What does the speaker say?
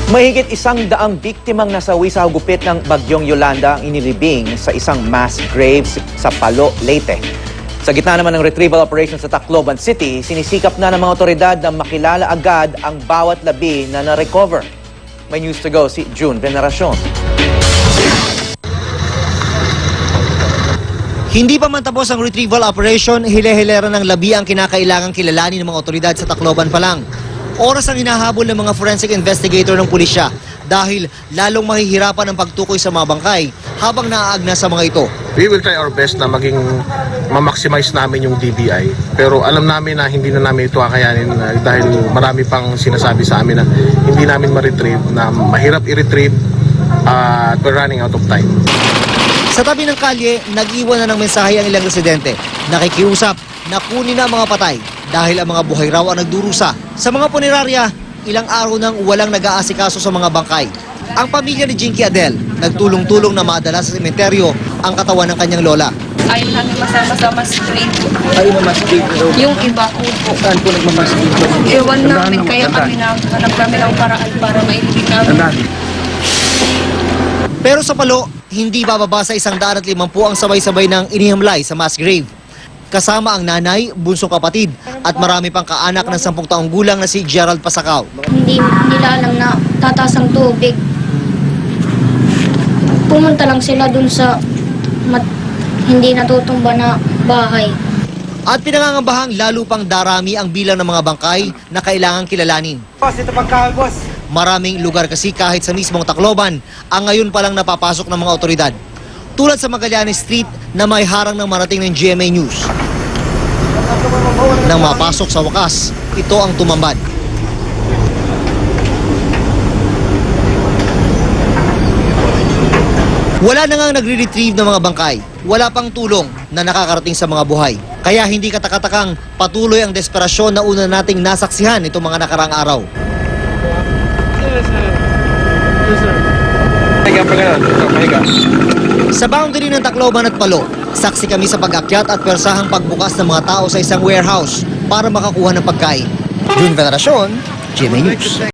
Mahigit 100 biktimang nasawi sa hugupit ng Bagyong Yolanda ang inilibing sa isang mass grave sa Palo, Leyte. Sa gitna naman ng retrieval operation sa Tacloban City, sinisikap na ng mga otoridad na makilala agad ang bawat labi na na-recover. May news to go si June Veneracion. Hindi pa man tapos ang retrieval operation, hile-hilera ng labi ang kinakailangang kilalanin ng mga otoridad sa Tacloban pa lang. Oras ang hinahabol ng mga forensic investigator ng pulisya dahil lalong mahihirapan ang pagtukoy sa mga bangkay habang naaagna sa mga ito. We will try our best na maging ma-maximize namin yung DBI. Pero alam namin na hindi na namin ito kakayanin dahil marami pang sinasabi sa amin na hindi namin ma-retrieve, na mahirap i-retrieve at we're running out of time. Sa tabi ng kalye, nag-iwan na ng mensahe ang ilang residente. Nakikiusap na kunin na ang mga patay dahil ang mga buhay raw ang nagdurusa. Sa mga punerarya, ilang araw nang walang nag-aasikaso sa mga bangkay. Ang pamilya ni Jinky Adel, nagtulong-tulong na madala sa sementeryo ang katawan ng kanyang lola. Ayaw namin masama sa mass grave. Ay, mamastig daw. Yung iba, upo. Saan po nagmamastig? Ewan namin, kaya kami naghanap namin ang paraan para mailibing namin. Pero sa Palo, hindi bababa sa 150 ang sabay-sabay ng inihamlay sa mass grave. Kasama ang nanay, bunsong kapatid, at marami pang kaanak ng 10 taong gulang na si Gerald Pasakaw. Hindi nila alam na tataas ang tubig. Pumunta lang sila dun sa hindi natutumba na bahay. At pinangangambahang lalo pang darami ang bilang ng mga bangkay na kailangang kilalanin. Boss, ito pagkain, boss. Maraming lugar kasi kahit sa mismong Tacloban, ang ngayon palang napapasok ng mga otoridad. Tulad sa Magallanes Street na may harang ng marating ng GMA News. Nang mapasok sa wakas, ito ang tumambad. Wala na nga nagre-retrieve ng mga bangkay. Wala pang tulong na nakakarating sa mga buhay. Kaya hindi katakatakang patuloy ang desperasyon na una nating nasaksihan itong mga nakaraang araw. Sa boundary ng Tacloban at Palo, saksi kami sa pag-akyat at persahang pagbukas ng mga tao sa isang warehouse para makakuha ng pagkain. June Veneracion, GMA News.